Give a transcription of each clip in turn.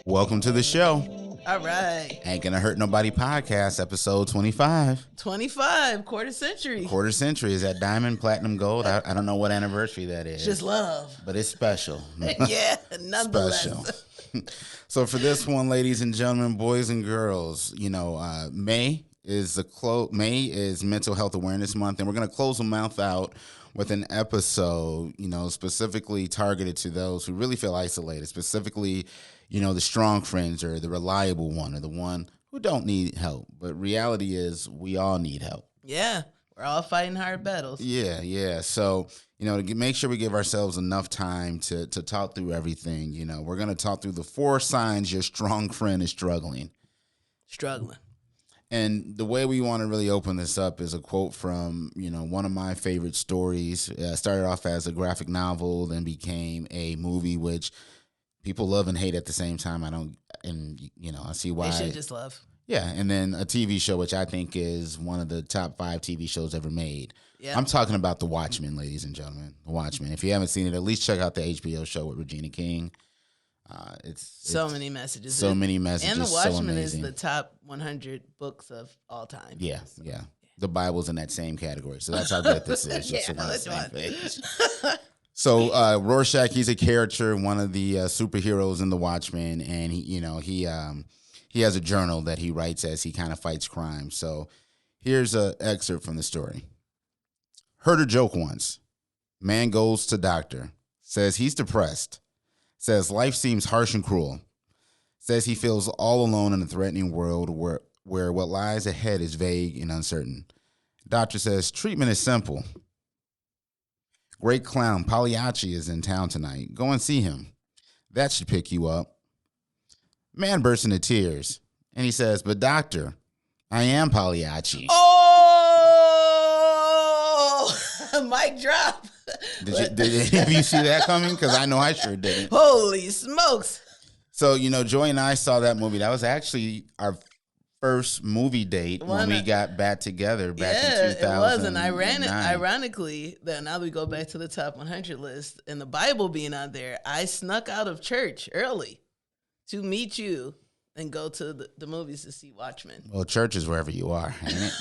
Welcome to the show. All right. Ain't Gonna Hurt Nobody podcast, episode 25. 25, quarter century. Quarter century. Is that diamond, platinum, gold? I don't know what anniversary that is. Just love. But it's special. Yeah, nonetheless. Special. So for this one, ladies and gentlemen, boys and girls, May is Mental Health Awareness Month, and we're going to close the month out with an episode, specifically targeted to those who really feel isolated, specifically, the strong friends or the reliable one or the one who don't need help. But reality is we all need help. Yeah, we're all fighting hard battles. Yeah. So, to make sure we give ourselves enough time to talk through everything, we're going to talk through the 4 signs your strong friend is struggling. And the way we want to really open this up is a quote from, one of my favorite stories. Started off as a graphic novel, then became a movie, which people love and hate at the same time. I see why. They should just love. Yeah, and then a TV show, which I think is one of the top 5 TV shows ever made. Yeah. I'm talking about The Watchmen, ladies and gentlemen. The Watchmen. If you haven't seen it, at least check out the HBO show with Regina King. It's many messages. So many messages. And The Watchmen so is the top 100 books of all time. Yeah. The Bible's in that same category. So that's how good this is. Just Yeah, on the same page. So Rorschach, he's a character, one of the superheroes in The Watchmen, and he has a journal that he writes as he kind of fights crime. So here's an excerpt from the story. Heard a joke once. Man goes to doctor, says he's depressed, says life seems harsh and cruel, says he feels all alone in a threatening world where what lies ahead is vague and uncertain. Doctor says treatment is simple. Great clown Pagliacci is in town tonight. Go and see him. That should pick you up. Man bursts into tears, and he says, but doctor, I am Pagliacci. Oh, mic drop. Did you see that coming? Because I know I sure didn't. Holy smokes. So, Joy and I saw that movie. That was actually our first movie date when we got back together back in 2000. It was, and ironically, now we go back to the top 100 list, and the Bible being on there, I snuck out of church early to meet you and go to the movies to see Watchmen. Well, church is wherever you are, ain't it?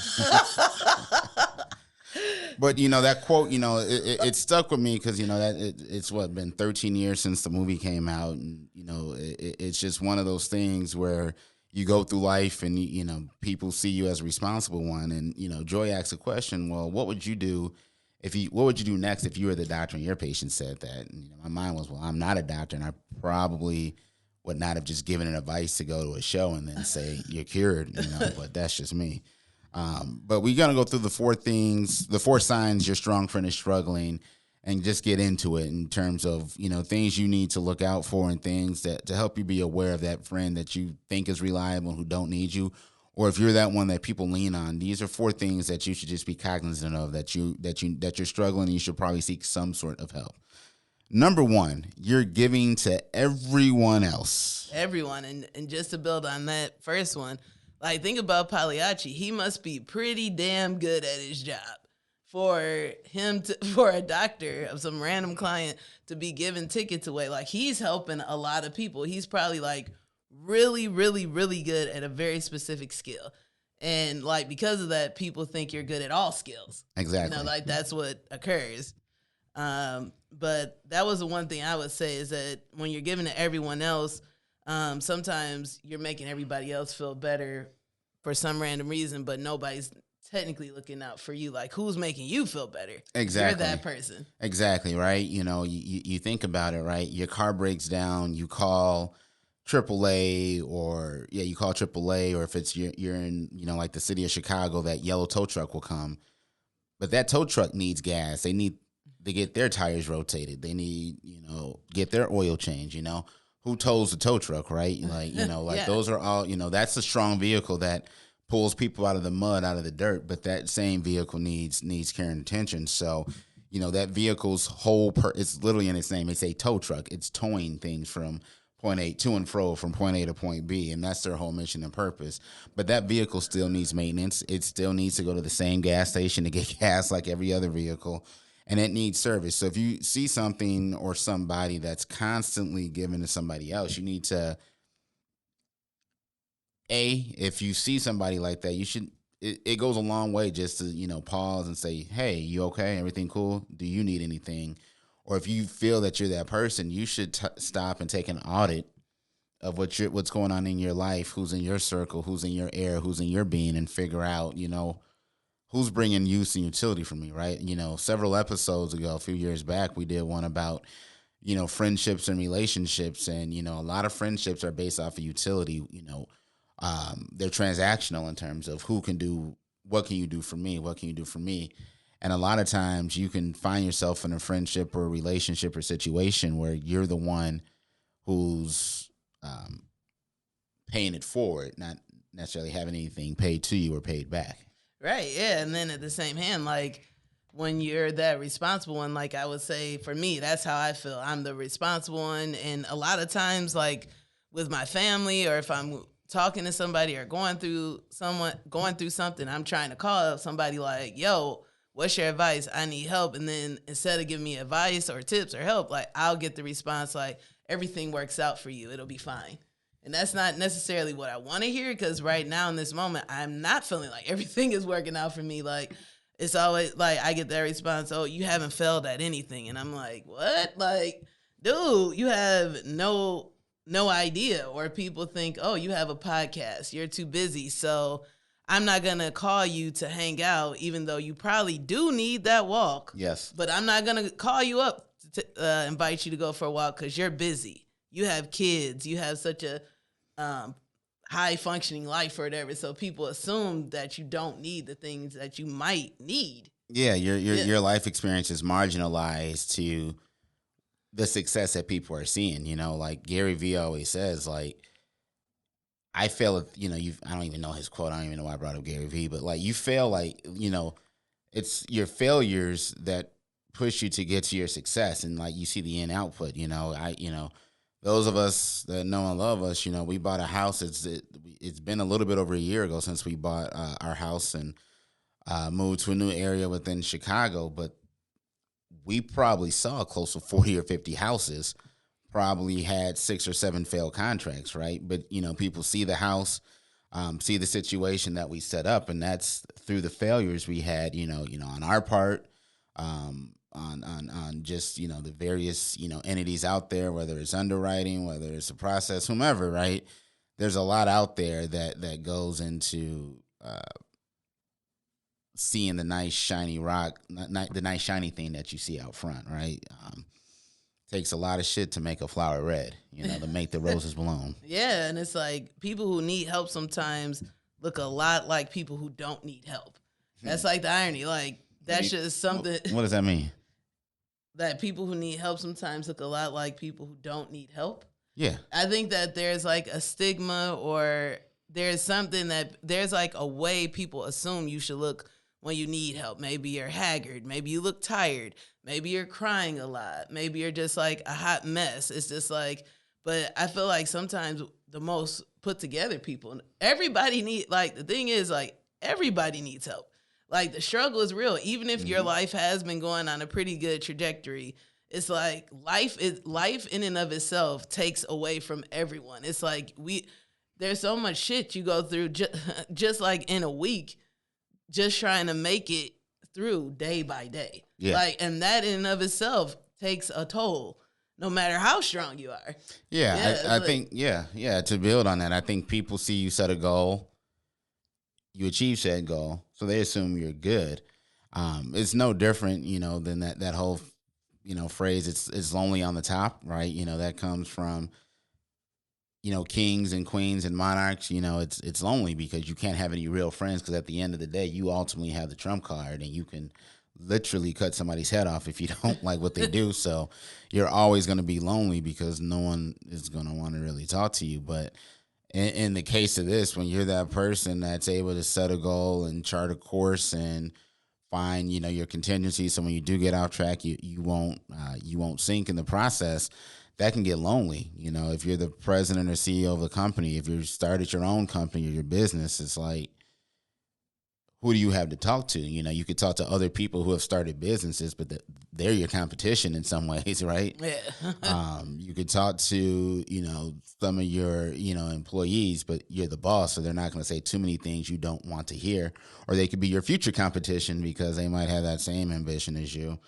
But, that quote, it stuck with me because, it's been 13 years since the movie came out. And, it's just one of those things where you go through life and, people see you as a responsible one. And, Joy asks a question, well, what would you do next if you were the doctor and your patient said that? And, my mind was, well, I'm not a doctor, and I probably would not have just given an advice to go to a show and then say you're cured, but that's just me. But we're going to go through the 4 signs your strong friend is struggling, and just get into it in terms of, things you need to look out for and things that to help you be aware of that friend that you think is reliable and who don't need you. Or if you're that one that people lean on, these are 4 things that you should just be cognizant of, that you're struggling, and you should probably seek some sort of help. Number 1, you're giving to everyone else. Everyone. And just to build on that first one, think about Pagliacci. He must be pretty damn good at his job for a doctor of some random client to be giving tickets away. He's helping a lot of people. He's probably really, really, really good at a very specific skill. And because of that, people think you're good at all skills. Exactly. That's what occurs. But that was the one thing I would say is that when you're giving to everyone else, sometimes you're making everybody else feel better for some random reason, but nobody's technically looking out for you. Who's making you feel better? Exactly. You're that person. Exactly, right? You think about it, right? Your car breaks down, you call AAA, or if it's you're in, the city of Chicago, that yellow tow truck will come. But that tow truck needs gas. They need to get their tires rotated. They need, get their oil changed, Who tows the tow truck, right? Yeah. Those are all, that's a strong vehicle that pulls people out of the mud, out of the dirt, but that same vehicle needs care and attention. So, that vehicle's it's literally in its name. It's a tow truck. It's towing things from point A to and fro from point A to point B, and that's their whole mission and purpose. But that vehicle still needs maintenance. It still needs to go to the same gas station to get gas like every other vehicle. And it needs service. So if you see something or somebody that's constantly giving to somebody else, you need to if you see somebody like that, you should. It goes a long way just to pause and say, "Hey, you okay? Everything cool? Do you need anything?" Or if you feel that you're that person, you should stop and take an audit of what's going on in your life, who's in your circle, who's in your air, who's in your being, and figure out who's bringing use and utility for me, right? Several episodes ago, a few years back, we did one about friendships and relationships, and a lot of friendships are based off of utility. They're transactional in terms of who can do what. Can you do for me? What can you do for me? And a lot of times you can find yourself in a friendship or a relationship or situation where you're the one who's paying it forward, not necessarily having anything paid to you or paid back. Right, yeah. And then at the same hand, like when you're that responsible one, like I would say for me, that's how I feel. I'm the responsible one. And a lot of times, like with my family, or if I'm talking to somebody or going through something, I'm trying to call somebody like, yo, what's your advice? I need help. And then instead of giving me advice or tips or help, like I'll get the response like, everything works out for you. It'll be fine. And that's not necessarily what I want to hear, because right now in this moment, I'm not feeling like everything is working out for me. Like, it's always like I get that response, oh, you haven't failed at anything. And I'm like, what? Like, dude, you have no idea. Or people think, oh, you have a podcast. You're too busy. So I'm not going to call you to hang out, even though you probably do need that walk. Yes. But I'm not going to call you up to invite you to go for a walk because you're busy. You have kids. You have such a high functioning life or whatever. So people assume that you don't need the things that you might need. Yeah, your life experience is marginalized to the success that people are seeing. Like Gary Vee always says, like, I fail at, I don't even know his quote. I don't even know why I brought up Gary Vee, but like you fail, like, it's your failures that push you to get to your success. And like, you see the end output, those of us that know and love us, we bought a house. It's been a little bit over a year ago since we bought our house and moved to a new area within Chicago. But we probably saw close to 40 or 50 houses, probably had 6 or 7 failed contracts, right? But, people see the house, see the situation that we set up, and that's through the failures we had, on our part, on just the various entities out there, whether it's underwriting, whether it's a process, whomever, right? There's a lot out there that goes into seeing the nice shiny rock, the nice shiny thing that you see out front, right? Takes a lot of shit to make a flower red, to make the roses bloom. Yeah, and it's like people who need help sometimes look a lot like people who don't need help. That's like the irony. Like that's just something. What does that mean? That people who need help sometimes look a lot like people who don't need help. Yeah. I think that there's like a stigma, or there's something that there's like a way people assume you should look when you need help. Maybe you're haggard. Maybe you look tired. Maybe you're crying a lot. Maybe you're just like a hot mess. It's just like, but I feel like sometimes the most put together people, everybody need, like the thing is like everybody needs help. Like the struggle is real. Even if your life has been going on a pretty good trajectory, it's like life in and of itself takes away from everyone. It's like there's so much shit you go through just like in a week, just trying to make it through day by day. Yeah. Like, and that in and of itself takes a toll, no matter how strong you are. Yeah, I think, to build on that, I think people see you set a goal, you achieve said goal, so they assume you're good. It's no different, than that whole, phrase, it's lonely on the top, right? That comes from, kings and queens and monarchs. It's lonely because you can't have any real friends, because at the end of the day, you ultimately have the trump card, and you can literally cut somebody's head off if you don't like what they do. So you're always going to be lonely because no one is going to want to really talk to you. But in the case of this, when you're that person that's able to set a goal and chart a course and find, your contingencies, so when you do get off track, you won't sink in the process. That can get lonely. If you're the president or CEO of a company, if you started your own company or your business, it's like, who do you have to talk to? You know, you could talk to other people who have started businesses, but they're your competition in some ways, right? Yeah. You could talk to, you know, some of your, you know, employees, but you're the boss, so they're not going to say too many things you don't want to hear. Or they could be your future competition because they might have that same ambition as you.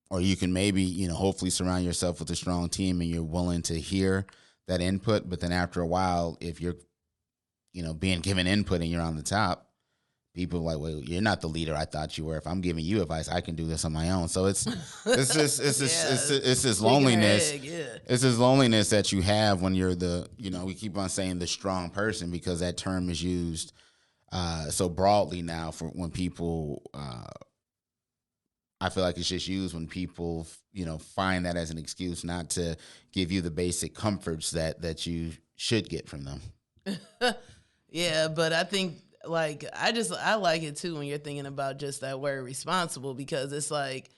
Or you can maybe, you know, hopefully surround yourself with a strong team and you're willing to hear that input. But then after a while, if you're, you know, being given input and you're on the top, people are like, well, you're not the leader I thought you were. If I'm giving you advice, I can do this on my own. So it's this loneliness. It's this loneliness that you have when you're the, you know, we keep on saying the strong person because that term is used so broadly now for when people, I feel like it's just used when people, you know, find that as an excuse not to give you the basic comforts that you should get from them. Yeah, but I think like I like it too when you're thinking about just that word responsible, because it's like,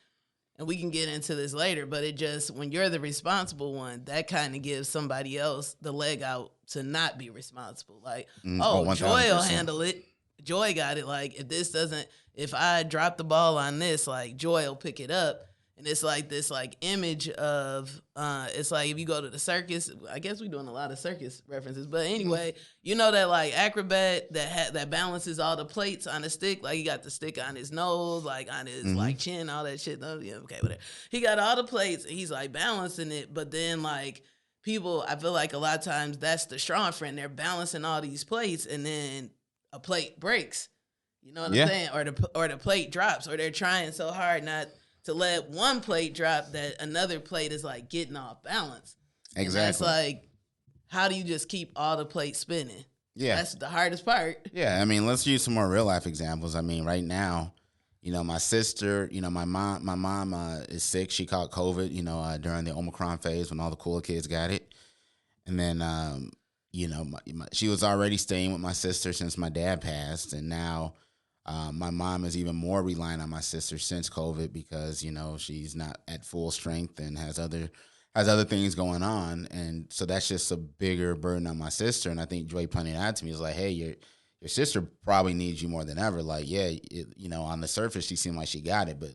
and we can get into this later, but it just, when you're the responsible one, that kind of gives somebody else the leg out to not be responsible. Like, Joy will handle it. Joy got it. Like, if I drop the ball on this, like Joy will pick it up. And it's like this like image of, it's like if you go to the circus, I guess we're doing a lot of circus references, but anyway, you know that like acrobat that balances all the plates on a stick, like he got the stick on his nose, like on his like chin, all that shit. Oh, yeah, okay, whatever. He got all the plates and he's like balancing it, but then like people, I feel like a lot of times that's the strong friend. They're balancing all these plates and then a plate breaks. You know what I'm saying? Or the plate drops, or they're trying so hard not to let one plate drop that another plate is like getting off balance. Exactly. And that's like, how do you just keep all the plates spinning? Yeah. That's the hardest part. Yeah. I mean, let's use some more real life examples. I mean, right now, you know, my sister, you know, my mom is sick. She caught COVID, you know, during the Omicron phase when all the cool kids got it. And then, you know, she was already staying with my sister since my dad passed. And now, my mom is even more reliant on my sister since COVID because, you know, she's not at full strength and has other things going on. And so that's just a bigger burden on my sister. And I think Joy pointed out to me, was like, hey, your sister probably needs you more than ever. Like, yeah, you know, on the surface, she seemed like she got it, but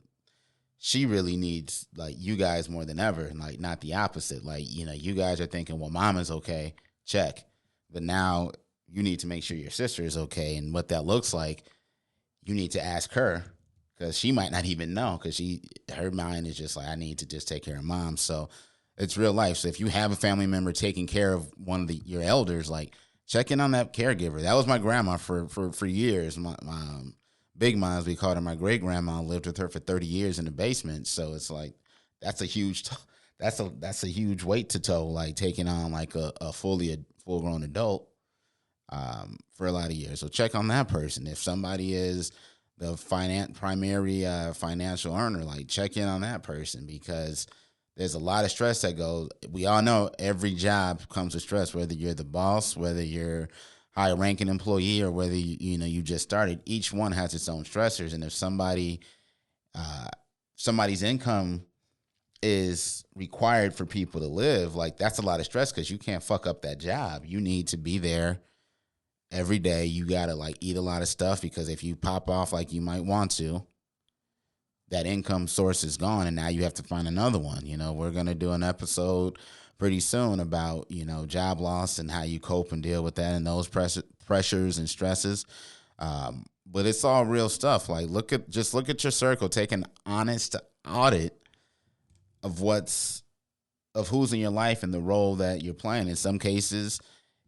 she really needs like you guys more than ever. And like, not the opposite. Like, you know, you guys are thinking, well, mama's okay, check. But now you need to make sure your sister is okay. And what that looks like, you need to ask her because she might not even know because her mind is just like, I need to just take care of mom. So it's real life. So if you have a family member taking care of one of your elders, like check in on that caregiver. That was my grandma for years. My big moms, we called her my great grandma, lived with her for 30 years in the basement. So it's like, that's a huge weight to tow, like taking on like a full grown adult. For a lot of years. So check on that person. If somebody is the primary financial earner, like check in on that person because there's a lot of stress that goes. We all know every job comes with stress, whether you're the boss, whether you're high ranking employee, or whether you just started. Each one has its own stressors. And if somebody's income is required for people to live, like that's a lot of stress because you can't fuck up that job. You need to be there every day. You gotta like eat a lot of stuff because if you pop off like you might want to, that income source is gone and now you have to find another one. You know, we're gonna do an episode pretty soon about, you know, job loss and how you cope and deal with that and those pressures and stresses. But it's all real stuff. Like look at your circle, take an honest audit of who's in your life and the role that you're playing. In some cases,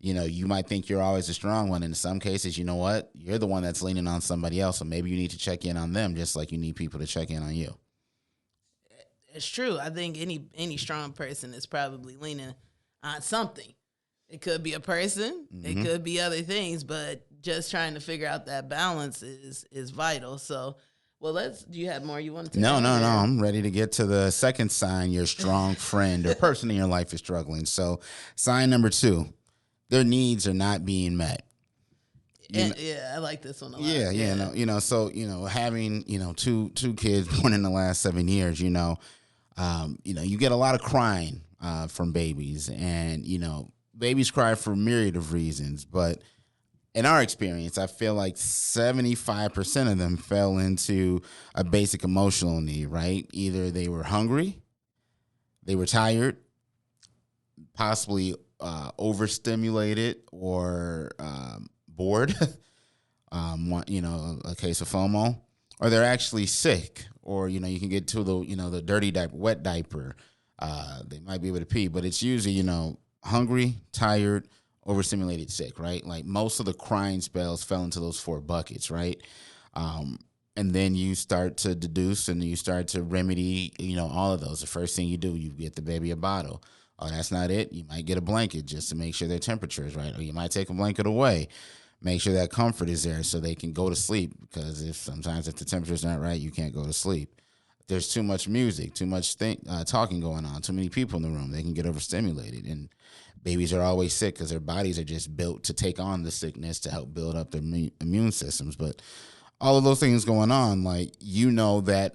you know, you might think you're always a strong one. In some cases, you know what? You're the one that's leaning on somebody else. So maybe you need to check in on them just like you need people to check in on you. It's true. I think any strong person is probably leaning on something. It could be a person. It could be other things. But just trying to figure out that balance is vital. So, well, do you have more you want to No. I'm ready to get to the second sign your strong friend or person in your life is struggling. So sign number 2. Their needs are not being met. Yeah, I like this one a lot. Yeah. So, having, two kids born in the last 7 years, you get a lot of crying from babies and, babies cry for a myriad of reasons, but in our experience, I feel like 75% of them fell into a basic emotional need, right? Either they were hungry, they were tired, possibly overstimulated, or bored. A case of FOMO, or they're actually sick, or you can get to the dirty diaper, wet diaper. They might be able to pee, but it's usually hungry, tired, overstimulated, sick, right? Like most of the crying spells fell into those 4 buckets, right? And then you start to deduce and you start to remedy, all of those. The first thing you do, you get the baby a bottle. Oh, that's not it. You might get a blanket just to make sure their temperature is right, or you might take a blanket away. Make sure that comfort is there so they can go to sleep, because if the temperature's not right, you can't go to sleep. There's too much music, too much talking going on, too many people in the room, they can get overstimulated. And babies are always sick because their bodies are just built to take on the sickness to help build up their immune systems. But all of those things going on, like, that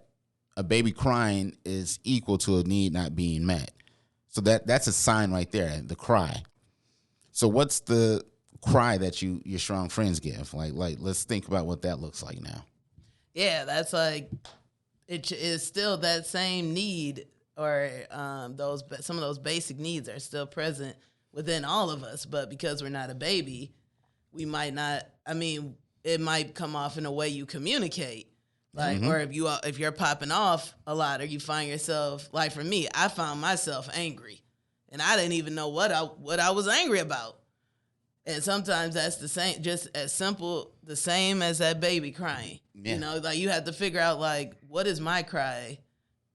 a baby crying is equal to a need not being met. So that's a sign right there, the cry. So what's the cry that your strong friends give? Like let's think about what that looks like now. Yeah, that's like, it is still that same need, or some of those basic needs are still present within all of us, but because we're not a baby, we might not, it might come off in a way you communicate. Like, or if you're popping off a lot, or you find yourself, like for me, I found myself angry and I didn't even know what I was angry about. And sometimes that's the same, just as simple, the same as that baby crying. Yeah. Like you have to figure out, like, what is my cry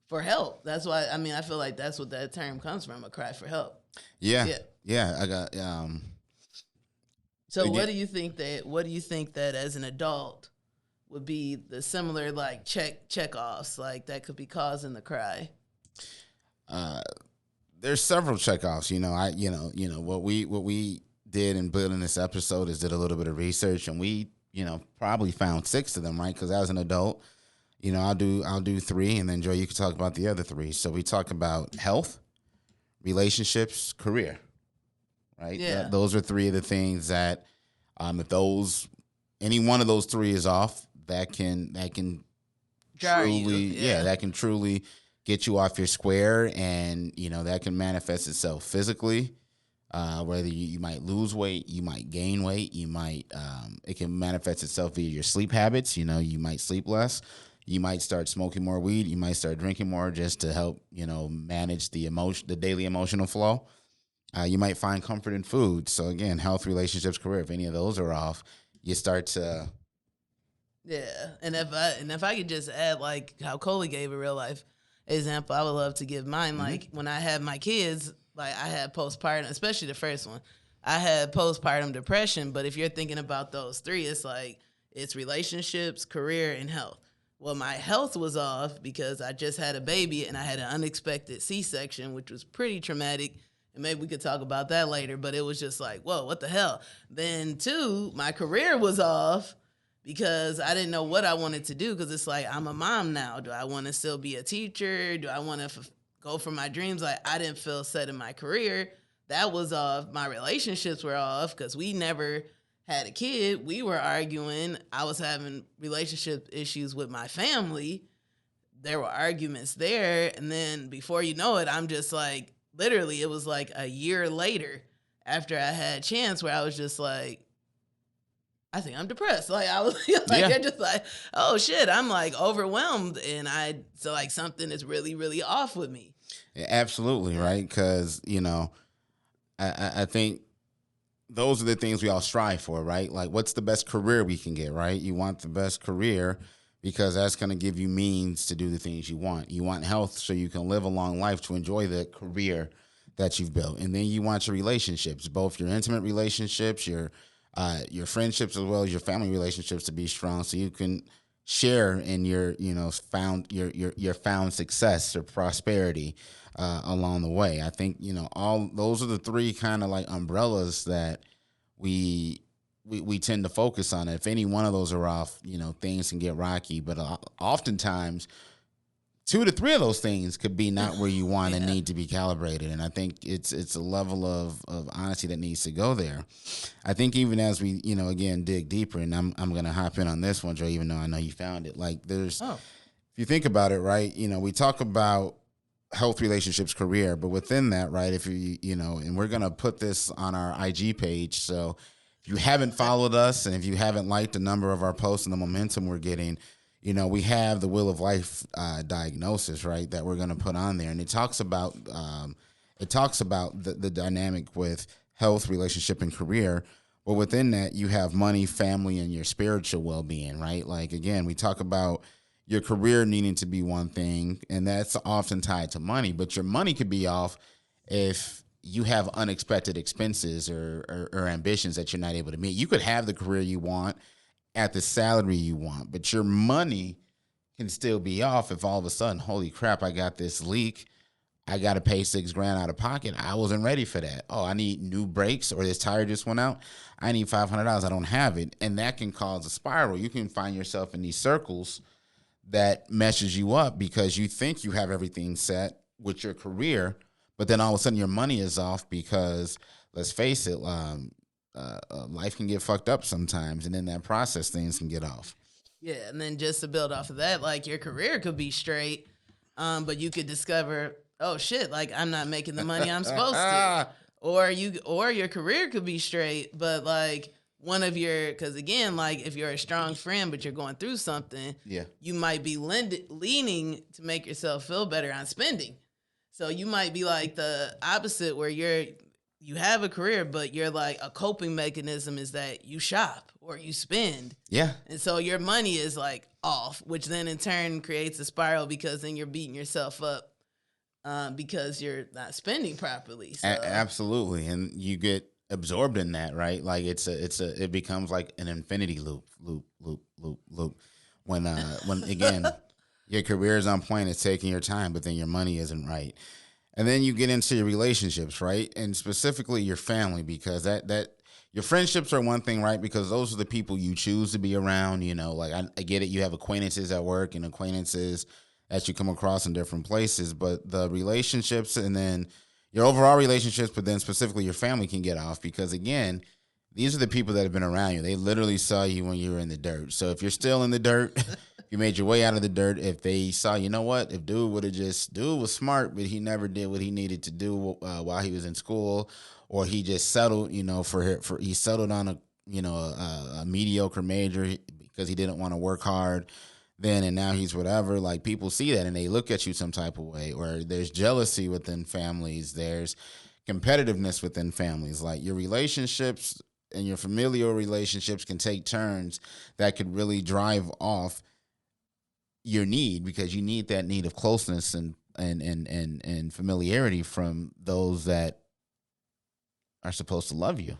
for help? That's why, I feel like that's what that term comes from, a cry for help. Yeah. I got, So what do you think that as an adult would be the similar, like, check offs, like, that could be causing the cry? There's several check offs. What we did in building this episode is did a little bit of research, and we probably found 6 of them, right? Because as an adult, I'll do 3, and then Joy, you can talk about the other 3. So we talk about health, relationships, career, right? Yeah. Those are 3 of the things that if any one of those 3 is off, that can truly, that can truly get you off your square, and that can manifest itself physically. Whether you might lose weight, you might gain weight, it can manifest itself via your sleep habits. You might sleep less, you might start smoking more weed, you might start drinking more just to help, manage the daily emotional flow. You might find comfort in food. So again, health, relationships, career, if any of those are off, you start to. Yeah. And if I could just add, like how Coley gave a real life example, I would love to give mine. Like when I had my kids, like I had postpartum, especially the first one, I had postpartum depression. But if you're thinking about those 3, it's like, it's relationships, career, and health. Well, my health was off because I just had a baby and I had an unexpected C-section, which was pretty traumatic. And maybe we could talk about that later, but it was just like, whoa, what the hell? Then 2, my career was off because I didn't know what I wanted to do, because it's like, I'm a mom now. Do I want to still be a teacher? Do I want to go for my dreams? Like, I didn't feel set in my career. That was off. My relationships were off because we never had a kid. We were arguing. I was having relationship issues with my family. There were arguments there. And then before you know it, I'm just like, literally, it was like a year later after I had Chance where I was just like, I think I'm depressed. Like, I was like, You're just like, oh shit, I'm like overwhelmed. And so like something is really, really off with me. Yeah, absolutely. Right. Because, I think those are the things we all strive for, right? Like, what's the best career we can get, right? You want the best career because that's going to give you means to do the things you want. You want health so you can live a long life to enjoy the career that you've built. And then you want your relationships, both your intimate relationships, your friendships, as well as your family relationships, to be strong so you can share in your, found success or prosperity along the way. I think, all those are the 3 kind of like umbrellas that we tend to focus on. If any one of those are off, things can get rocky. But oftentimes 2 to 3 of those things could be not where you want and need to be calibrated. And I think it's a level of honesty that needs to go there. I think even as we, again, dig deeper, and I'm going to hop in on this one, Joe, even though I know you found it. Like if you think about it, right, we talk about health, relationships, career, but within that, right, if and we're going to put this on our IG page. So if you haven't followed us and if you haven't liked a number of our posts and the momentum we're getting, we have the Wheel of Life diagnosis, right, that we're going to put on there. And it talks about the dynamic with health, relationship, and career. But within that, you have money, family, and your spiritual well-being, right? Like, again, we talk about your career needing to be one thing, and that's often tied to money. But your money could be off if you have unexpected expenses or ambitions that you're not able to meet. You could have the career you want at the salary you want, but your money can still be off if all of a sudden, holy crap, I got this leak. I got to pay $6,000 out of pocket. I wasn't ready for that. Oh, I need new brakes, or this tire just went out. I need $500. I don't have it. And that can cause a spiral. You can find yourself in these circles that messes you up because you think you have everything set with your career, but then all of a sudden your money is off because, let's face it, life can get fucked up sometimes, and in that process, things can get off. Yeah, and then just to build off of that, like your career could be straight, but you could discover, oh shit, like I'm not making the money I'm supposed to, or your career could be straight, but like because again, like if you're a strong friend but you're going through something, you might be leaning to make yourself feel better on spending. So you might be like the opposite, where you have a career, but you're like a coping mechanism is that you shop or you spend. Yeah. And so your money is like off, which then in turn creates a spiral because then you're beating yourself up because you're not spending properly. So. Absolutely. And you get absorbed in that, right? Like it becomes like an infinity loop. When again, your career is on point, it's taking your time, but then your money isn't right. And then you get into your relationships, right? And specifically your family, because that your friendships are one thing, right? Because those are the people you choose to be around. Like I get it. You have acquaintances at work and acquaintances that you come across in different places, but the relationships and then your overall relationships, but then specifically your family can get off because, again, these are the people that have been around you. They literally saw you when you were in the dirt. So if you're still in the dirt, you made your way out of the dirt. If they saw, if dude was smart, but he never did what he needed to do while he was in school, or he just settled, he settled on a mediocre major because he didn't want to work hard. And now he's whatever, like people see that and they look at you some type of way, or there's jealousy within families. There's competitiveness within families. Like your relationships and your familial relationships can take turns that could really drive off your need, because you need that need of closeness and familiarity from those that are supposed to love you.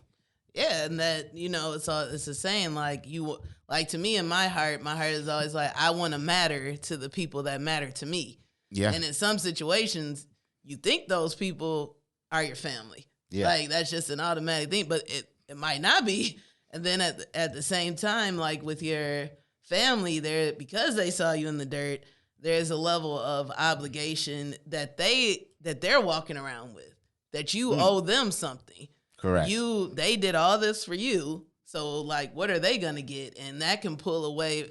Yeah, and that, it's the saying, like to me in my heart is always like, I want to matter to the people that matter to me. Yeah. And in some situations, you think those people are your family. Yeah. Like that's just an automatic thing, but it might not be. And then at the same time, like with your family, because they saw you in the dirt, there's a level of obligation that they're walking around with, that you owe them something. Correct. They did all this for you. So like, what are they going to get? And that can pull away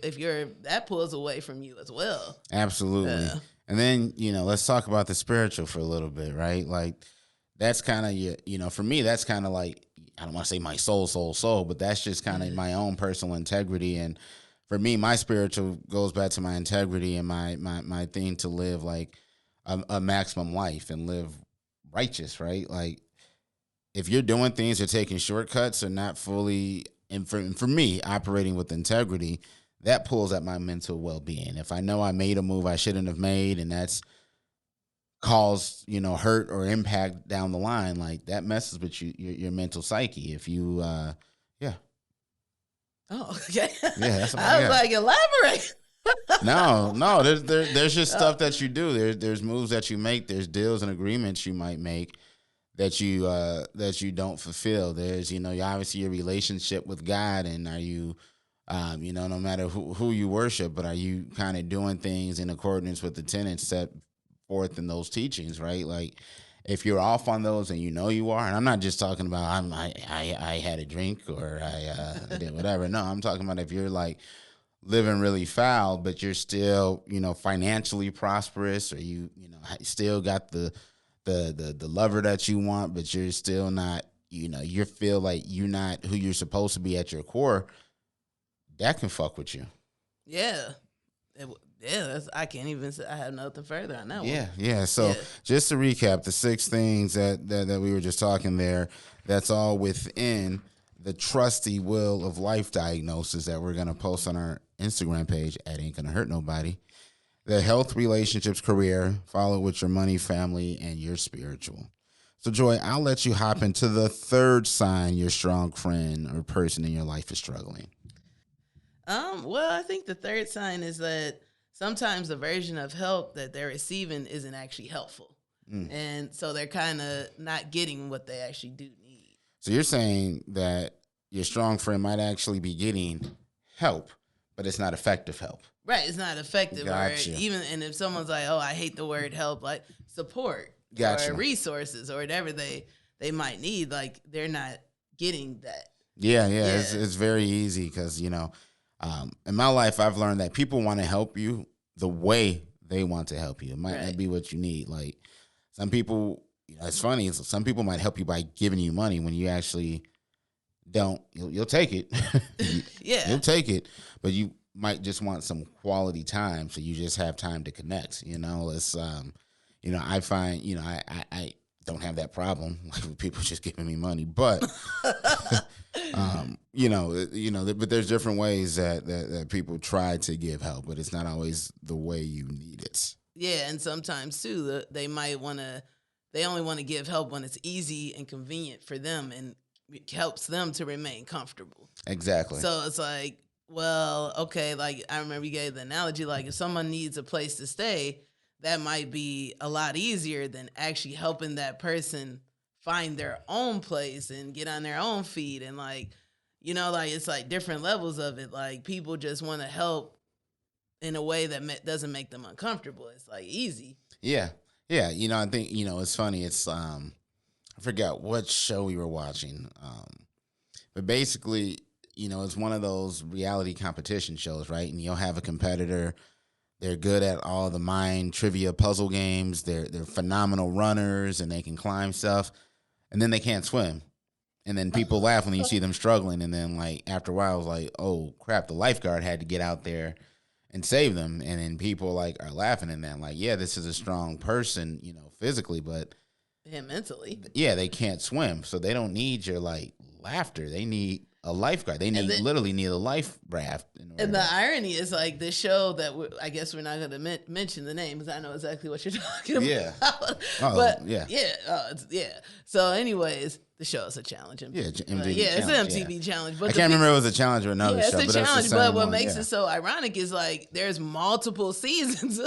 that pulls away from you as well. Absolutely. And then, let's talk about the spiritual for a little bit, right? Like that's kind of, for me, that's kind of like, I don't want to say my soul, but that's just kind of my own personal integrity. And for me, my spiritual goes back to my integrity and my thing to live like a maximum life and live righteous, right? Like, if you're doing things or taking shortcuts or not fully, and for me, operating with integrity, that pulls at my mental well-being. If I know I made a move I shouldn't have made and that's caused, hurt or impact down the line, like that messes with your mental psyche. If you, yeah. Oh, okay. Yeah, that's what I was like, elaborate. No, there's just stuff that you do. There's moves that you make. There's deals and agreements you might make that you don't fulfill. There's, obviously your relationship with God, and are you No matter who you worship, but are you kind of doing things in accordance with the tenets set forth in those teachings, right? Like, if you're off on those and you are, and I'm not just talking about I had a drink or I did whatever. No, I'm talking about if you're like living really foul, but you're still, financially prosperous, or still got the lover that you want, but you're still not, you feel like you're not who you're supposed to be at your core. That can fuck with you. Yeah. I can't even say I have nothing further on that one. Yeah. So just to recap, the 6 things that we were just talking there, that's all within the trusty Wheel of Life diagnosis that we're going to post on our Instagram page at Ain't Gonna Hurt Nobody. The health, relationships, career, follow with your money, family, and your spiritual. So, Joy, I'll let you hop into the 3rd sign your strong friend or person in your life is struggling. Well, I think the 3rd sign is that sometimes the version of help that they're receiving isn't actually helpful. And so they're kind of not getting what they actually do need. So you're saying that your strong friend might actually be getting help, but it's not effective help. Right, it's not effective. Gotcha. Or even, and if someone's like, oh, I hate the word help, like support Gotcha. or resources or whatever they might need, like they're not getting that. Yeah. It's very easy because, in my life, I've learned that people want to help you the way they want to help you. It might not be what you need. Like some people, it's funny. Some people might help you by giving you money when you actually don't. You'll take it. You'll take it, but you might just want some quality time, so you just have time to connect. It's I find I don't have that problem with people just giving me money, but but there's different ways that people try to give help, but it's not always the way you need it. Yeah, and sometimes too, they only want to give help when it's easy and convenient for them, and it helps them to remain comfortable. Exactly. So it's like, well, okay, like I remember you gave the analogy, like if someone needs a place to stay, that might be a lot easier than actually helping that person find their own place and get on their own feet. And like, it's like different levels of it. Like people just want to help in a way that doesn't make them uncomfortable. It's like easy. Yeah. I think, it's funny. It's, I forgot what show we were watching. But basically, it's one of those reality competition shows, right? And you'll have a competitor. They're good at all the mind trivia puzzle games. They're phenomenal runners and they can climb stuff. And then they can't swim. And then people laugh when you see them struggling. And then like after a while, it's like, oh crap, the lifeguard had to get out there and save them. And then people like are laughing and then like, yeah, this is a strong person, physically, but mentally. Yeah, they can't swim. So they don't need your like laughter. They need a lifeguard. They literally need a life raft. And the irony is like this show that I guess we're not going to mention the name because I know exactly what you're talking about. Yeah. So anyways, the show is a challenge. It's an MTV challenge. But I can't remember if it was a challenge or another show. It's a challenge. But what makes it so ironic is like there's multiple seasons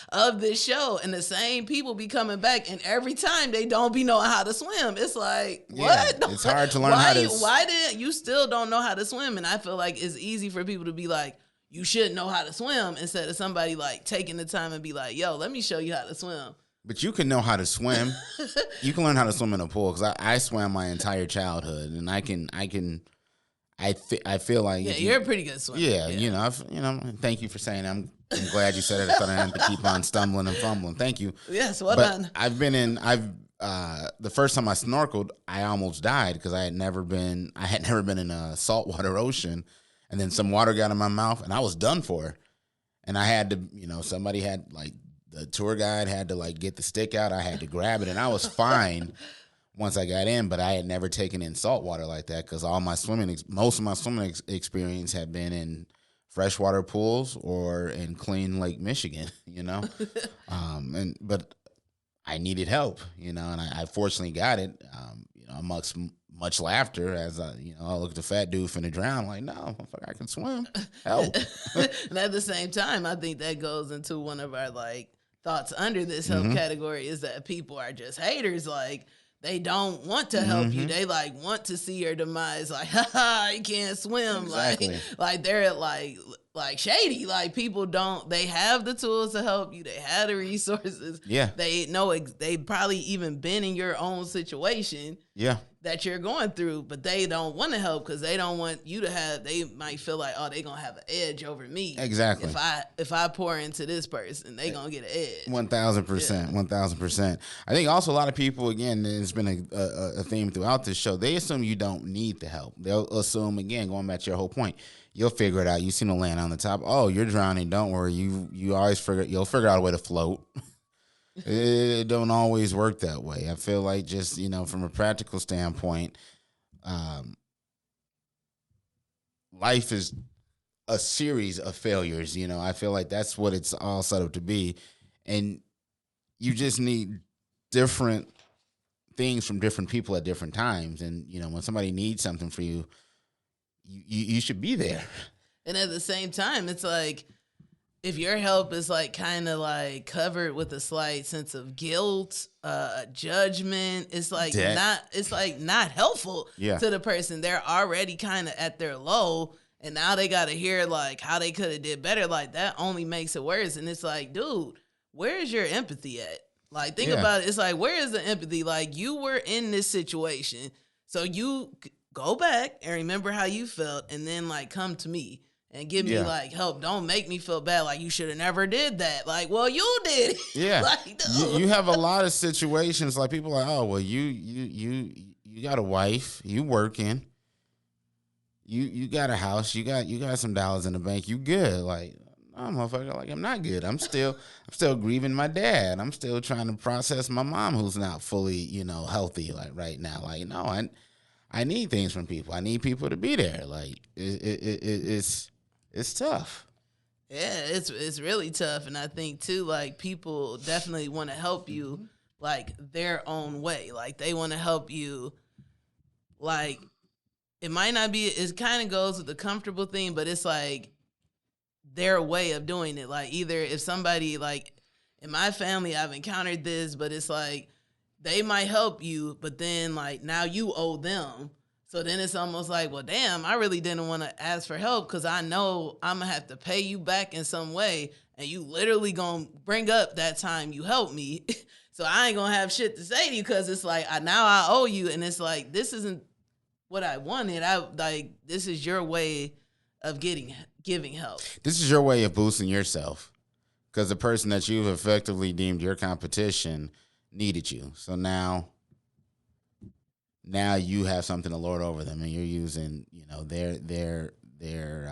of this show and the same people be coming back and every time they don't be knowing how to swim. It's like, what? It's hard to learn how to why didn't you still don't know how to swim? And I feel like it's easy for people to be like, you should know how to swim instead of somebody like taking the time and be like, yo, let me show you how to swim. But you can know how to swim. You can learn how to swim in a pool because I swam my entire childhood, and I feel like you're a pretty good swimmer. Yeah. Thank you for saying that. I'm glad you said it. I thought I had to keep on stumbling and fumbling. Thank you. Yes, well done. The first time I snorkeled, I almost died because I had never been in a saltwater ocean, and then some water got in my mouth, and I was done for. And I had to, somebody had like. The tour guide had to like get the stick out. I had to grab it, and I was fine once I got in. But I had never taken in salt water like that because most of my swimming experience had been in freshwater pools or in clean Lake Michigan. But I needed help, and I fortunately got it. Amongst much laughter as I look at the fat dude finna drown. I'm like, no, I can swim. Help. And at the same time, I think that goes into one of our like thoughts under this help category is that people are just haters. Like they don't want to help you. They like want to see your demise. Like, haha, you can't swim. Exactly. Like they're like shady. Like people don't. They have the tools to help you. They have the resources. Yeah. They know. They probably even been in your own situation. Yeah. That you're going through, but they don't want to help because they don't want you to have. They might feel like, oh, they gonna have an edge over me. Exactly. If I pour into this person, they gonna get an edge. 1,000%. 1,000%. I think also a lot of people, again, there's been a theme throughout this show. They assume you don't need the help. They'll assume, again, going back to your whole point, you'll figure it out. You seem to land on the top. Oh, you're drowning. Don't worry. You always you'll figure out a way to float. It don't always work that way. I feel like just, from a practical standpoint, life is a series of failures. I feel like that's what it's all set up to be. And you just need different things from different people at different times. And, when somebody needs something for you, you should be there. And at the same time, it's like, if your help is like kind of like covered with a slight sense of guilt, judgment, it's like not helpful to the person. They're already kind of at their low, and now they got to hear like how they could have did better. Like that only makes it worse. And it's like, dude, where's your empathy at? Like think about it. It's like, where is the empathy? Like you were in this situation, so you go back and remember how you felt, and then like come to me. And give me like help. Don't make me feel bad. Like you should have never did that. Like, well, you did it. Yeah. Like, you have a lot of situations like people are like, oh, well, you got a wife, you working, you got a house, you got some dollars in the bank, you good. Like, no, motherfucker, like I'm not good. I'm still grieving my dad. I'm still trying to process my mom who's not fully, healthy like right now. Like, no, I need things from people. I need people to be there. Like it's tough. Yeah, it's really tough. And I think too, like people definitely want to help you like their own way. Like they want to help you like it might not be, it kind of goes with the comfortable thing, but it's like their way of doing it. Like either if somebody like in my family, I've encountered this, but it's like they might help you, but then like now you owe them. So then it's almost like, well, damn, I really didn't want to ask for help because I know I'm going to have to pay you back in some way. And you literally going to bring up that time you helped me. So I ain't going to have shit to say to you because it's like, now I owe you. And it's like, this isn't what I wanted. This is your way of giving help. This is your way of boosting yourself because the person that you've effectively deemed your competition needed you. So now you have something to lord over them, and you're using, their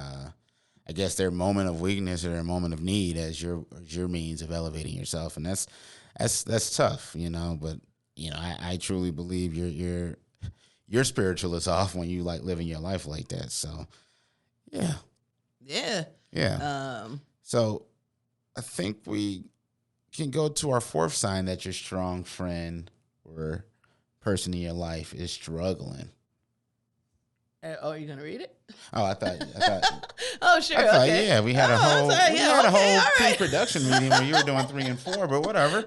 I guess their moment of weakness or their moment of need as your means of elevating yourself, and that's tough, But I truly believe your spiritual is off when you like living your life like that. So, yeah. So, I think we can go to our fourth sign that your strong friend or person in your life is struggling. Oh, are you gonna read it? Oh, I thought. Oh, sure. Okay. Yeah, we had a whole pre-production meeting where you were doing 3 and 4, but whatever.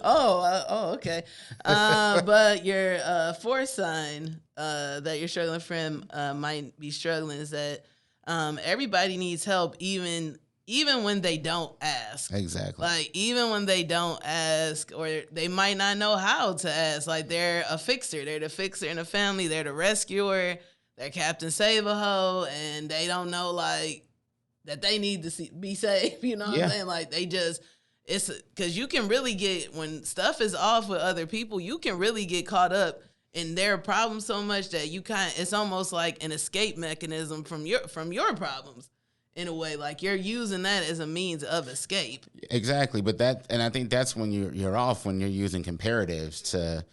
Okay. But your fourth sign that your struggling friend might be struggling is that everybody needs help, even when they don't ask. Exactly. Like, even when they don't ask, or they might not know how to ask. Like, they're a fixer. They're the fixer in the family. They're the rescuer. They're Captain Save-A-Ho, and they don't know, like, that they need to be saved. You know what I'm saying? Like, it's because you can really get, when stuff is off with other people, you can really get caught up in their problems so much that it's almost like an escape mechanism from your problems. In a way, like you're using that as a means of escape. Exactly, but I think that's when you're off, when you're using comparatives to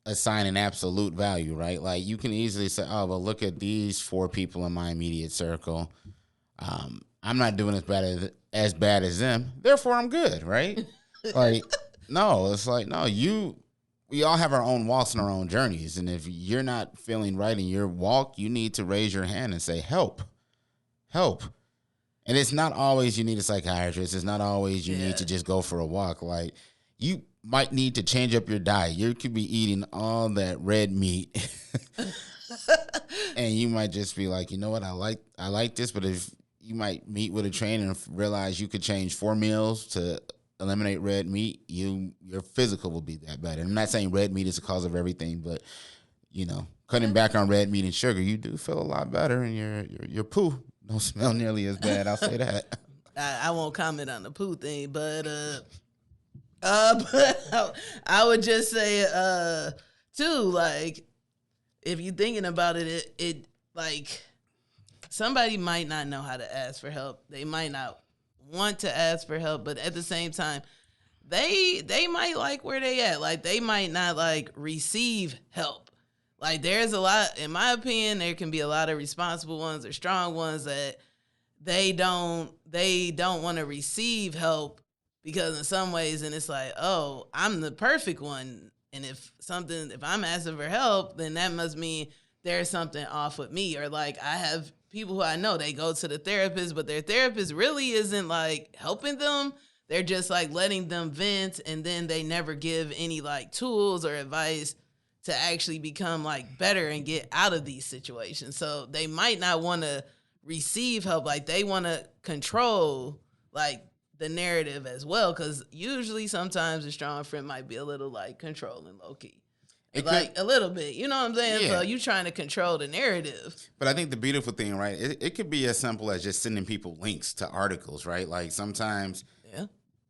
assign an absolute value, right? Like you can easily say, "Oh, well, look at these 4 people in my immediate circle. I'm not doing as bad as them, therefore I'm good," right? Like, no, it's like no, we all have our own walks and our own journeys, and if you're not feeling right in your walk, you need to raise your hand and say, "Help." And it's not always you need a psychiatrist. It's not always you need to just go for a walk. Like you might need to change up your diet. You could be eating all that red meat. And you might just be like, you know what, I like this, but if you might meet with a trainer and realize you could change 4 meals to eliminate red meat, your physical will be that better. I'm not saying red meat is the cause of everything, but cutting back on red meat and sugar, you do feel a lot better, and your poo don't smell nearly as bad. I'll say that. I won't comment on the poo thing, but I would just say too, like, if you're thinking about it, it like somebody might not know how to ask for help. They might not want to ask for help, but at the same time, they might like where they at. Like, they might not like receive help. Like, there's a lot, in my opinion, there can be a lot of responsible ones or strong ones that they don't want to receive help because in some ways, and it's like, oh, I'm the perfect one. And if I'm asking for help, then that must mean there's something off with me. Or like, I have people who I know, they go to the therapist, but their therapist really isn't like helping them. They're just like letting them vent, and then they never give any like tools or advice to actually become like better and get out of these situations. So they might not want to receive help. Like, they want to control like the narrative as well, because usually sometimes a strong friend might be a little like controlling, low key, a little bit. You know what I'm saying? Yeah. So you trying to control the narrative. But I think the beautiful thing, right? It could be as simple as just sending people links to articles, right? Like sometimes,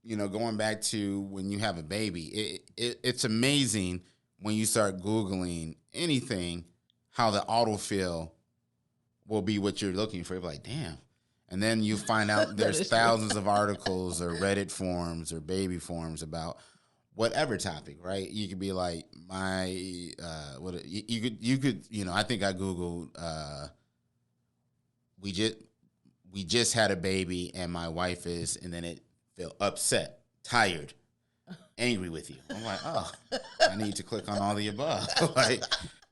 going back to when you have a baby, it's amazing when you start Googling anything, how the autofill will be what you're looking for. You're like, damn. And then you find out there's thousands of articles or Reddit forums or baby forums about whatever topic, right? You could be like, you could, I think I Googled, we just had a baby and my wife is, and then it felt upset, tired, angry with you. I'm like, oh, I need to click on all the above.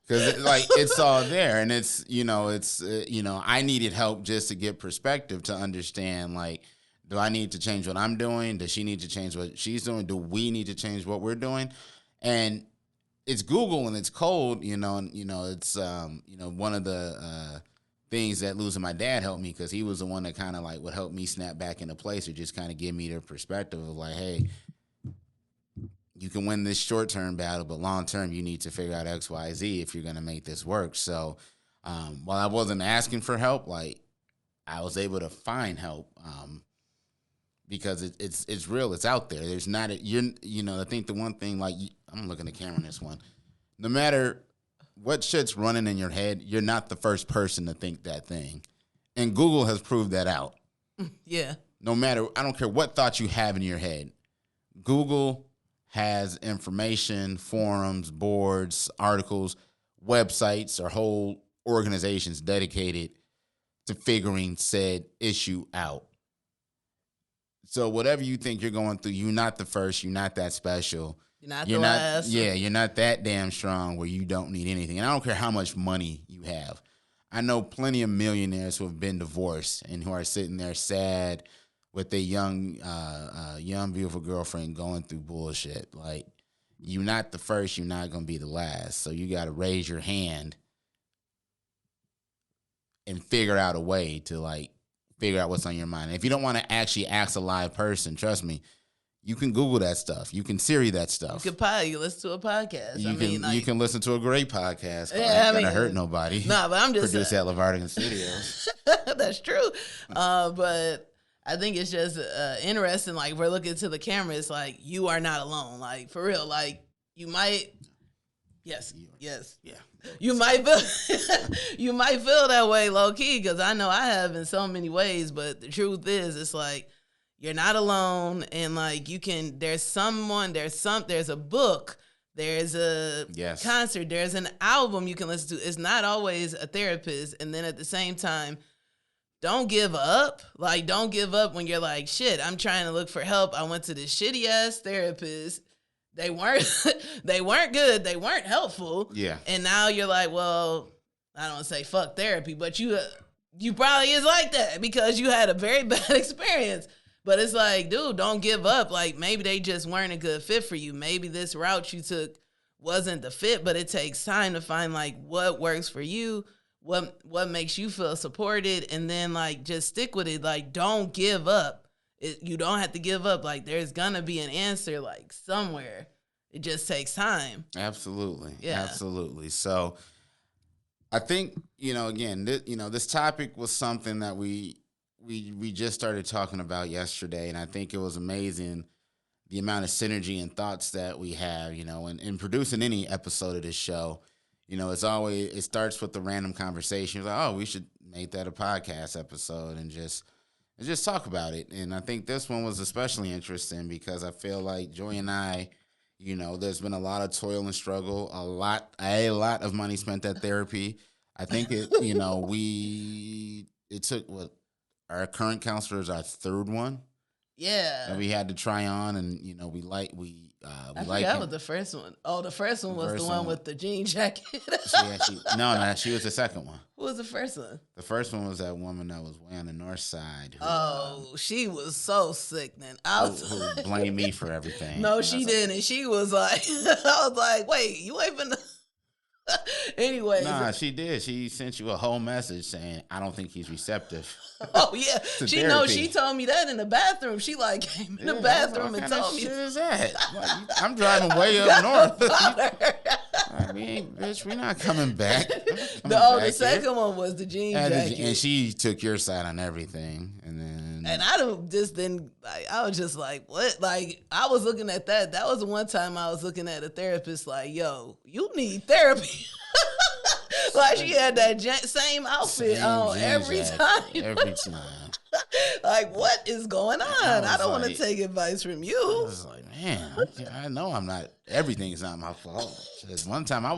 Because it's all there, and it's I needed help just to get perspective to understand, like, do I need to change what I'm doing? Does she need to change what she's doing? Do we need to change what we're doing? And it's Google and it's cold, and it's one of the things that losing my dad helped me, because he was the one that kind of like would help me snap back into place, or just kind of give me the perspective of like, hey, you can win this short-term battle, but long-term, you need to figure out X, Y, Z if you're going to make this work. So while I wasn't asking for help, like, I was able to find help because it's real. It's out there. There's not I think the one thing, like, I'm looking at the camera in this one. No matter what shit's running in your head, you're not the first person to think that thing. And Google has proved that out. Yeah. No matter, I don't care what thoughts you have in your head. Google has information, forums, boards, articles, websites, or whole organizations dedicated to figuring said issue out. So whatever you think you're going through, you're not the first, you're not that special. You're not the last. Yeah, you're not that damn strong where you don't need anything. And I don't care how much money you have. I know plenty of millionaires who have been divorced and who are sitting there sad with a young, beautiful girlfriend going through bullshit. Like, you're not the first, you're not going to be the last. So you got to raise your hand and figure out a way to, like, figure out what's on your mind. And if you don't want to actually ask a live person, trust me, you can Google that stuff. You can Siri that stuff. You can listen to a podcast. You can listen to a great podcast. Yeah, ain't gonna hurt nobody. No, but I'm just produced at Lavardigan Studios. That's true. But I think it's just interesting. Like, we're looking to the camera. It's like, you are not alone. Like, for real. Like, you might. Yes. Yeah. You might feel that way low key, because I know I have in so many ways. But the truth is, it's like, you're not alone, and like, you can. There's a book. There's a concert. There's an album you can listen to. It's not always a therapist. And then at the same time, don't give up. Like, don't give up when you're like, shit, I'm trying to look for help. I went to this shitty ass therapist. They weren't good. They weren't helpful. Yeah. And now you're like, well, I don't say fuck therapy, but you probably is like that because you had a very bad experience. But it's like, dude, don't give up. Like, maybe they just weren't a good fit for you. Maybe this route you took wasn't the fit, but it takes time to find, like, what works for you, what makes you feel supported, and then, like, just stick with it. Like, don't give up. You don't have to give up. Like, there's gonna be an answer, like, somewhere. It just takes time. Absolutely. Yeah. Absolutely. So I think, again, this topic was something that we just started talking about yesterday, and I think it was amazing the amount of synergy and thoughts that we have, in producing any episode of this show. It starts with the random conversation. Like, oh, we should make that a podcast episode and just talk about it. And I think this one was especially interesting because I feel like Joy and I, there's been a lot of toil and struggle, a lot of money spent at therapy. I think it took our current counselor is our third one. Yeah. And we had to try on, and we like that was the first one. Oh, the first one was the one with the jean jacket. She was the second one. Who was the first one? The first one was that woman that was way on the north side. She was so sickening. Who blamed me for everything. No, she didn't. She was like, I was like, wait, you ain't been. Anyway. Nah, she did. She sent you a whole message saying, I don't think he's receptive. Oh, yeah. She told me that in the bathroom. She like came in the bathroom and told me. What is that? I'm driving way up north. We're not coming back. The second one was the jean jacket. And she took your side on everything. And I was just like, what? Like, I was looking at that. That was the one time I was looking at a therapist like, yo, you need therapy. Like, she had that same outfit on every time. Every time. Like, what is going on? I don't want to take advice from you. I was like, man, I know everything's not my fault. There's one time it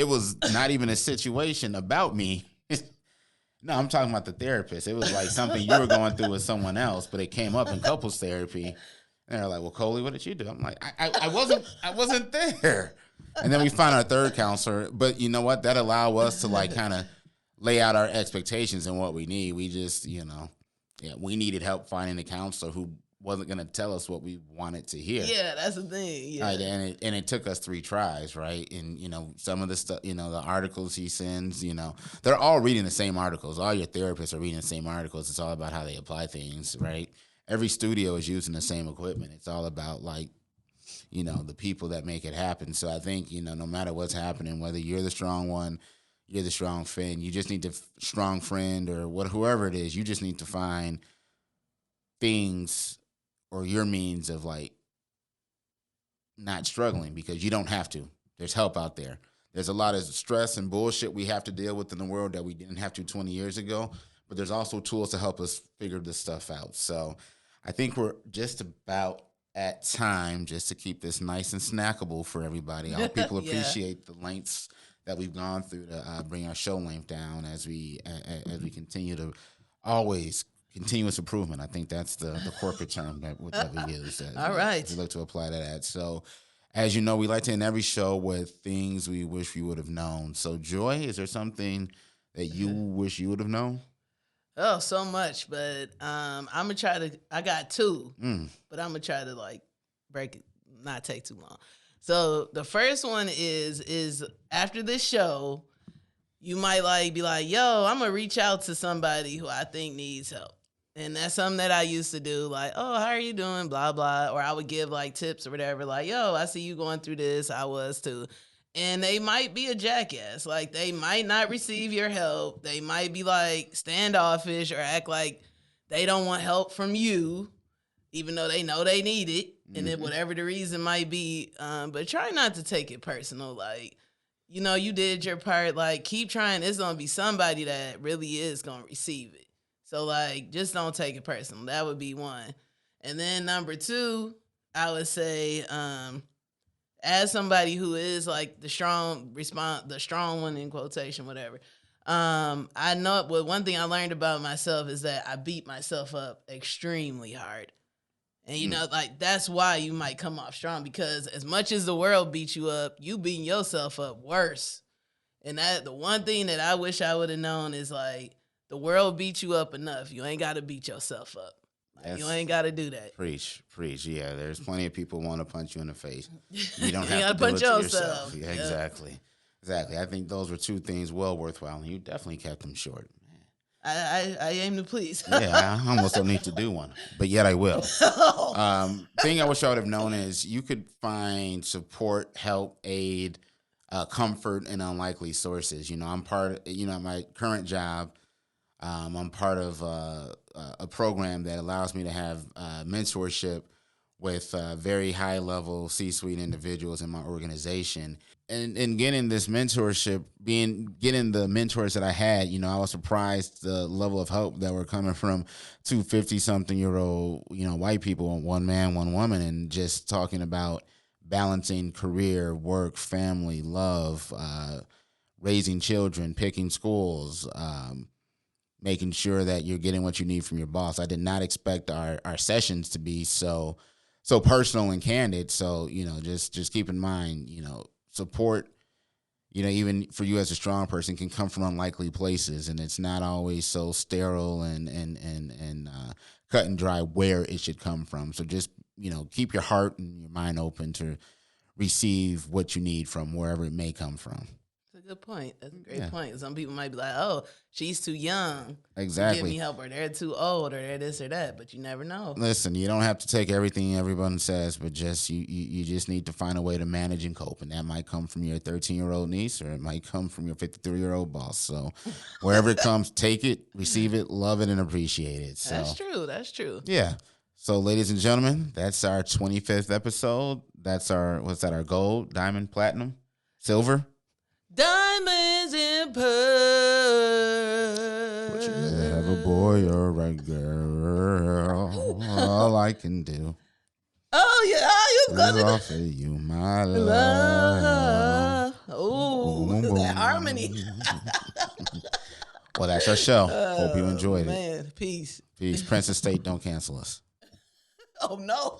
was not even a situation about me. No, I'm talking about the therapist. It was like something you were going through with someone else, but it came up in couples therapy. And they're like, well, Coley, what did you do? I'm like, I wasn't there. And then we found our third counselor. But you know what? That allowed us to like kind of lay out our expectations and what we need. We just, we needed help finding a counselor who wasn't going to tell us what we wanted to hear. Yeah, that's the thing. Yeah. Right, and it took us 3 tries, right? And, some of the stuff, the articles he sends, they're all reading the same articles. All your therapists are reading the same articles. It's all about how they apply things, right? Every studio is using the same equipment. It's all about, like, the people that make it happen. So I think, no matter what's happening, whether you're the strong one, you're the strong friend, you just need to strong friend or whoever it is, you just need to find things or your means of like not struggling, because you don't have to. There's help out there. There's a lot of stress and bullshit we have to deal with in the world that we didn't have to 20 years ago, but there's also tools to help us figure this stuff out. So I think we're just about at time just to keep this nice and snackable for everybody. I hope people appreciate the lengths that we've gone through to bring our show length down as we continue to always continuous improvement. I think that's the corporate term that we use. All right. We look to apply that. So, as you know, we like to end every show with things we wish we would have known. So, Joy, is there something that you wish you would have known? Oh, so much, but I'm gonna try to. I got 2, but I'm gonna try to like break it, not take too long. So the first one is after this show, you might like be like, yo, I'm gonna reach out to somebody who I think needs help. And that's something that I used to do, like, oh, how are you doing, blah, blah. Or I would give, like, tips or whatever, like, yo, I see you going through this. I was, too. And they might be a jackass. Like, they might not receive your help. They might be, like, standoffish or act like they don't want help from you, even though they know they need it. And then whatever the reason might be. But try not to take it personal. Like, you did your part. Like, keep trying. It's going to be somebody that really is going to receive it. So, like, just don't take it personal. That would be one. And then number 2, I would say, as somebody who is, like, the strong one in quotation, whatever, I know, well, one thing I learned about myself is that I beat myself up extremely hard. And, like, that's why you might come off strong, because as much as the world beats you up, you beating yourself up worse. And the one thing that I wish I would have known is, like, the world beat you up enough. You ain't got to beat yourself up. You ain't got to do that. Preach. Yeah, there's plenty of people want to punch you in the face. You don't You have gotta to do punch it to yourself. yourself. Yeah, exactly. I think those were two things well worthwhile, and you definitely kept them short. I aim to please. Yeah, I almost don't need to do one, but yet I will. Thing I wish I would have known is you could find support, help, aid, comfort in unlikely sources. I'm part of, my current job. I'm part of a program that allows me to have mentorship with very high level C-suite individuals in my organization. And getting this mentorship, getting the mentors that I had, I was surprised the level of help that were coming from 50-something-year-old, white people, one man, one woman, and just talking about balancing career, work, family, love, raising children, picking schools, making sure that you're getting what you need from your boss. I did not expect our sessions to be so personal and candid. So, just keep in mind, support, even for you as a strong person, can come from unlikely places, and it's not always so sterile and cut and dry where it should come from. So just, keep your heart and your mind open to receive what you need from wherever it may come from. That's a good point. That's a great point. Some people might be like, oh, she's too young to give me help, or they're too old, or they're this or that, but you never know. Listen, you don't have to take everything everyone says, but just you just need to find a way to manage and cope, and that might come from your 13-year-old niece, or it might come from your 53-year-old boss. So wherever it comes, take it, receive it, love it, and appreciate it. So That's true. Yeah. So, ladies and gentlemen, that's our 25th episode. That's our gold, diamond, platinum, silver? Diamonds and pearls. Would you rather have a boy or a girl? All I can do. Oh, yeah. You is offer you my love. Oh, that harmony. Well, that's our show. Hope you enjoyed it. Man, peace. Peace. Princess State, don't cancel us. Oh, no.